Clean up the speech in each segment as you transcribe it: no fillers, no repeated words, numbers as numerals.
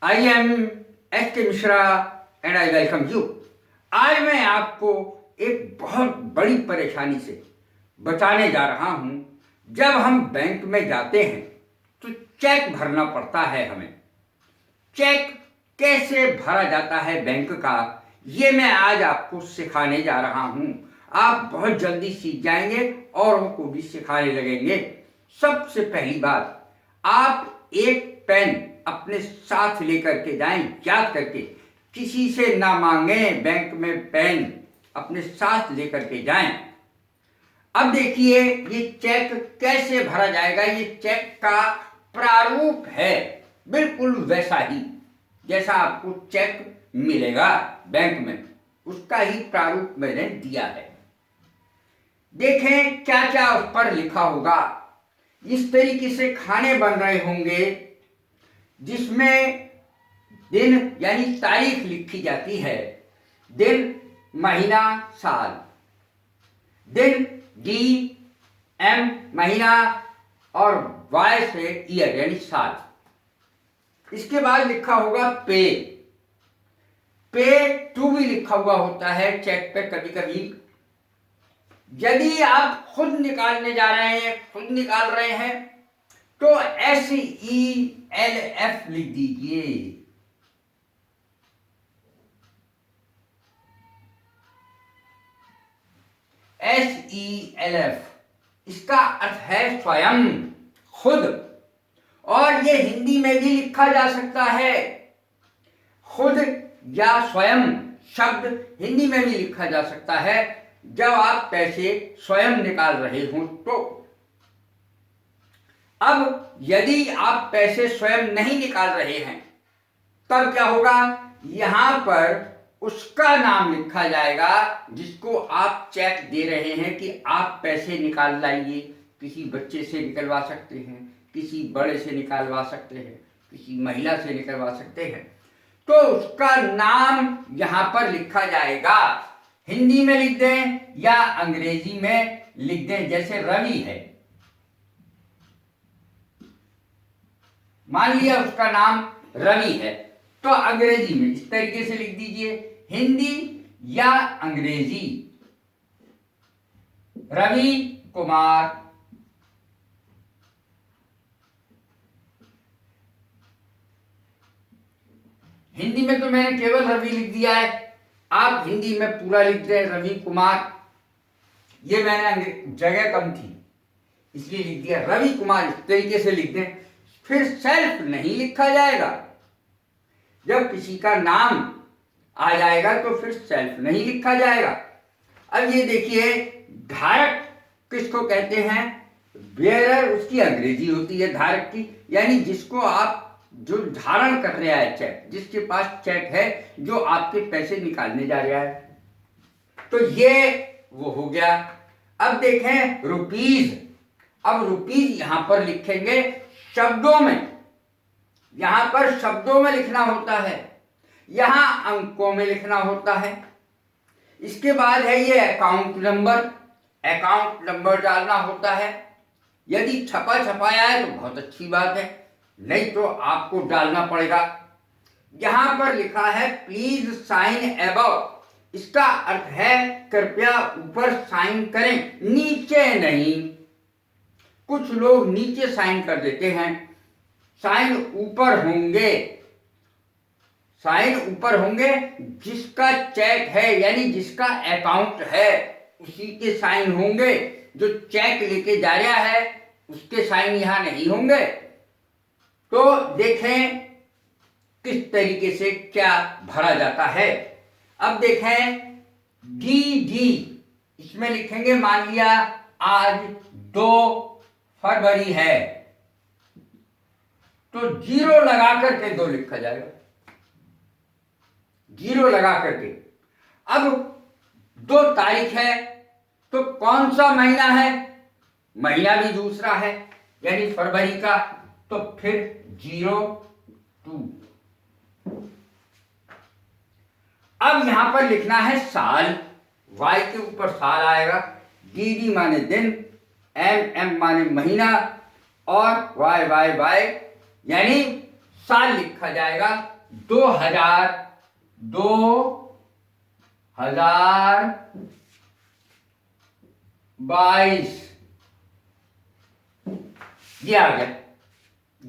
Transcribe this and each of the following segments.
I am H के Mishra and I welcome you. आज मैं आपको एक बहुत बड़ी परेशानी से बचाने जा रहा हूं। जब हम बैंक में जाते हैं तो चेक भरना पड़ता है हमें। चेक कैसे भरा जाता है बैंक का, ये मैं आज आपको सिखाने जा रहा हूं। आप बहुत जल्दी सीख जाएंगे, औरों को भी सिखाने लगेंगे। सबसे पहली बात, आप एक पेन अपने साथ लेकर के जाएं, याद करके। किसी से ना मांगें, बैंक में पेन अपने साथ लेकर के जाएं। अब देखिए ये चेक कैसे भरा जाएगा। ये चेक का प्रारूप है, बिल्कुल वैसा ही जैसा आपको चेक मिलेगा बैंक में, उसका ही प्रारूप मैंने दिया है। देखें क्या क्या उस पर लिखा होगा। इस तरीके से खाने बन रहे होंगे जिसमें दिन यानी तारीख लिखी जाती है। दिन, महीना, साल। दिन डी, एम महीना और वाई से ईयर यानी साल। इसके बाद लिखा होगा पे। पे टू भी लिखा हुआ होता है चेक पे कभी कभी। यदि आप खुद निकालने जा रहे हैं, खुद निकाल रहे हैं, तो SELF लिख दीजिए। SELF, इसका अर्थ है स्वयं, खुद। और ये हिंदी में भी लिखा जा सकता है। खुद या स्वयं शब्द हिंदी में भी लिखा जा सकता है जब आप पैसे स्वयं निकाल रहे हों तो। अब यदि आप पैसे स्वयं नहीं निकाल रहे हैं तब क्या होगा, यहां पर उसका नाम लिखा जाएगा जिसको आप चेक दे रहे हैं कि आप पैसे निकाल लाइए। किसी बच्चे से निकलवा सकते हैं, किसी बड़े से निकलवा सकते हैं, किसी महिला से निकलवा सकते हैं, तो उसका नाम यहां पर लिखा जाएगा। हिंदी में लिख दें या अंग्रेजी में लिख दें। जैसे रवि है, मान लिया उसका नाम रवि है, तो अंग्रेजी में इस तरीके से लिख दीजिए। हिंदी या अंग्रेजी, रवि कुमार। हिंदी में तो मैंने केवल रवि लिख दिया है, आप हिंदी में पूरा लिख दें रवि कुमार। ये मैंने जगह कम थी इसलिए लिख दिया रवि कुमार। इस तरीके से लिख दें। फिर सेल्फ नहीं लिखा जाएगा। जब किसी का नाम आ जाएगा तो फिर सेल्फ नहीं लिखा जाएगा। अब ये देखिए, धारक किसको कहते हैं? बेयरर, उसकी अंग्रेजी होती है धारक की, यानी जिसको आप जो धारण कर रहा है चेक, जिसके पास चेक है, जो आपके पैसे निकालने जा रहा है। तो ये वो हो गया। अब देखें रुपीज। अब रुपीज यहां पर लिखेंगे शब्दों में। यहां पर शब्दों में लिखना होता है, यहां अंकों में लिखना होता है। इसके बाद है ये अकाउंट नंबर। अकाउंट नंबर डालना होता है। यदि छपा छपाया है तो बहुत अच्छी बात है, नहीं तो आपको डालना पड़ेगा। यहां पर लिखा है प्लीज साइन अबव। इसका अर्थ है कृपया ऊपर साइन करें, नीचे नहीं। कुछ लोग नीचे साइन कर देते हैं। साइन ऊपर होंगे। साइन ऊपर होंगे जिसका चेक है, यानी जिसका अकाउंट है उसी के साइन होंगे। जो चेक लेके जा रहा है उसके साइन यहां नहीं होंगे। तो देखें किस तरीके से क्या भरा जाता है। अब देखें डी डी, इसमें लिखेंगे, मान लिया आज 2 फरवरी है तो 0 लगा करके 2 लिखा जाएगा। 0 लगा करके। अब 2 तारीख है तो कौन सा महीना है? महीना भी दूसरा है यानी फरवरी का, तो फिर 02। अब यहां पर लिखना है साल। वाई के ऊपर साल आएगा। डी माने दिन, एम माने महीना और वाई यानी साल लिखा जाएगा 2022। ये आ गया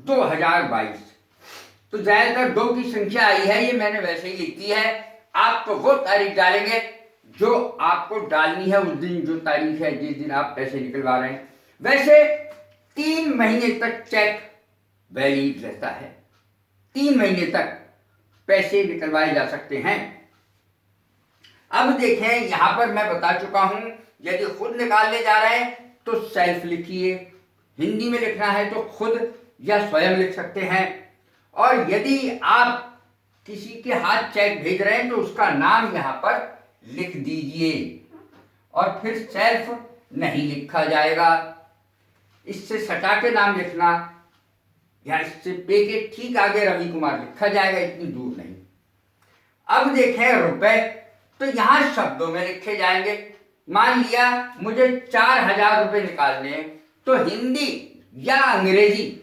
2022। तो ज्यादातर 2 की संख्या आई है, ये मैंने वैसे ही लिख दी है। आप तो वो तारीख डालेंगे जो आपको डालनी है, उस दिन जो तारीख है जिस दिन आप पैसे निकलवा रहे हैं। वैसे 3 महीने तक चेक वैलिड रहता है, 3 महीने तक पैसे निकलवाए जा सकते हैं। अब देखें, यहां पर मैं बता चुका हूं, यदि खुद निकालने जा रहे हैं तो सेल्फ लिखिए, हिंदी में लिखना है तो खुद या स्वयं लिख सकते हैं। और यदि आप किसी के हाथ चेक भेज रहे हैं तो उसका नाम यहां पर लिख दीजिए, और फिर सेल्फ नहीं लिखा जाएगा, इससे सटा के नाम लिखना, या इससे पे के ठीक आगे रवि कुमार लिखा जाएगा, इतनी दूर नहीं। अब देखें रुपए, तो यहां शब्दों में लिखे जाएंगे। मान लिया मुझे 4000 रुपए निकालने हैं, तो हिंदी या अंग्रेजी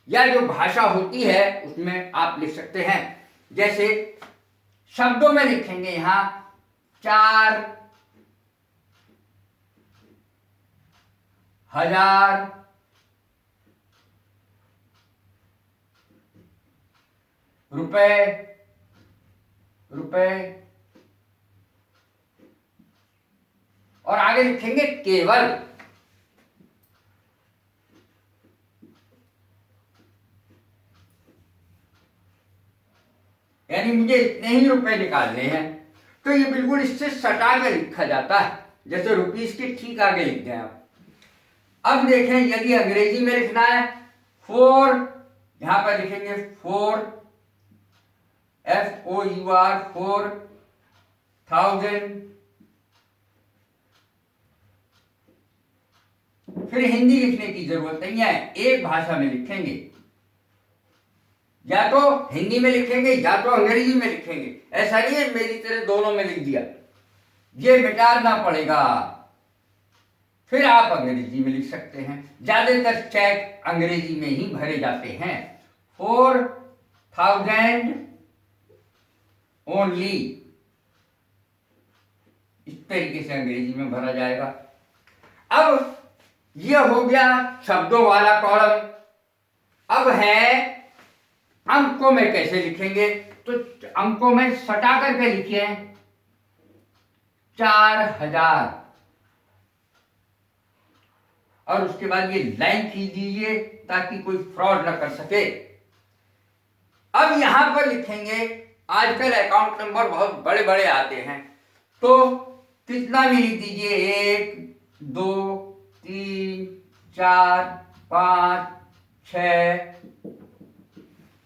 या जो भाषा होती है उसमें आप लिख सकते हैं। जैसे शब्दों में लिखेंगे यहां 4000 रुपए और आगे लिखेंगे केवल। यानी मुझे इतने ही रुपए निकालने हैं, तो ये बिल्कुल इससे सटा के लिखा जाता है, जैसे रुपीस के ठीक आगे लिख दें आप। अब देखें, यदि अंग्रेजी में लिखना है 4, यहां पर लिखेंगे 4 FOUR 4000। फिर हिंदी लिखने की जरूरत नहीं है, एक भाषा में लिखेंगे, या तो हिंदी में लिखेंगे या तो अंग्रेजी में लिखेंगे। ऐसा नहीं है मेरी तरह दोनों में लिख दिया, ये मिटाना पड़ेगा। फिर आप अंग्रेजी में लिख सकते हैं, ज्यादातर चेक अंग्रेजी में ही भरे जाते हैं। 4000 ओनली, इस तरीके से अंग्रेजी में भरा जाएगा। अब यह हो गया शब्दों वाला कॉलम। अब है अंकों में कैसे लिखेंगे, तो अंकों में सटा करके लिखिए 4000, और उसके बाद ये लाइन खींच दीजिए ताकि कोई फ्रॉड ना कर सके। अब यहां पर लिखेंगे, आजकल अकाउंट नंबर बहुत बड़े बड़े आते हैं, तो कितना भी लिख दीजिए, 1 2 3 4 5 6,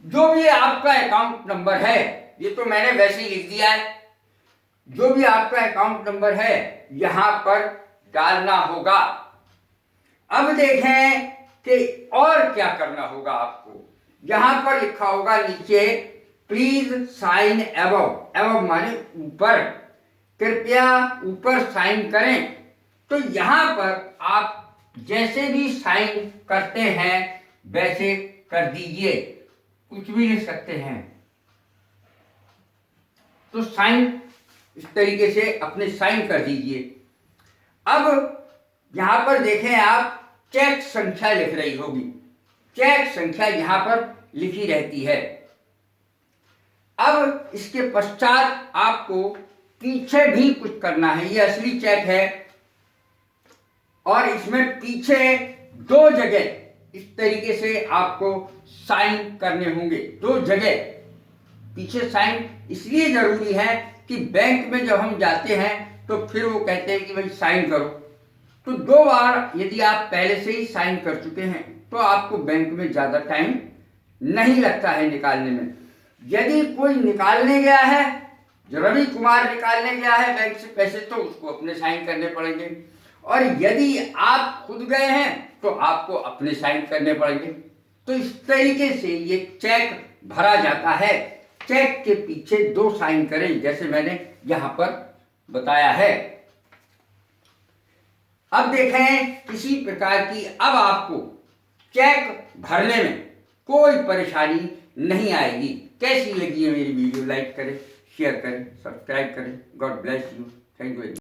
जो भी आपका अकाउंट नंबर है, ये तो मैंने वैसे ही लिख दिया है। जो भी आपका अकाउंट नंबर है यहां पर डालना होगा। अब देखें कि और क्या करना होगा आपको। यहां पर लिखा होगा नीचे प्लीज साइन अबव, अबव माने ऊपर, कृपया ऊपर साइन करें। तो यहां पर आप जैसे भी साइन करते हैं वैसे कर दीजिए, कुछ भी लिख सकते हैं। तो साइन इस तरीके से अपने साइन कर दीजिए। अब यहां पर देखें आप, चेक संख्या लिख रही होगी, चेक संख्या यहां पर लिखी रहती है। अब इसके पश्चात आपको पीछे भी कुछ करना है। ये असली चेक है और इसमें पीछे 2 जगह इस तरीके से आपको साइन करने होंगे, 2 जगह पीछे साइन इसलिए जरूरी है कि बैंक में जब हम जाते हैं तो फिर वो कहते हैं कि भाई साइन करो, तो 2 बार यदि आप पहले से ही साइन कर चुके हैं तो आपको बैंक में ज्यादा टाइम नहीं लगता है निकालने में। यदि कोई निकालने गया है, जो रवि कुमार निकालने गया है बैंक से पैसे, तो उसको अपने साइन करने पड़ेंगे, और यदि आप खुद गए हैं तो आपको अपने साइन करने पड़ेंगे। तो इस तरीके से ये चेक भरा जाता है। चेक के पीछे 2 साइन करें, जैसे मैंने यहां पर बताया है। अब देखें किसी प्रकार की, अब आपको चेक भरने में कोई परेशानी नहीं आएगी। कैसी लगी है मेरी वीडियो? लाइक करें, शेयर करें, सब्सक्राइब करें। God bless you. Thank you.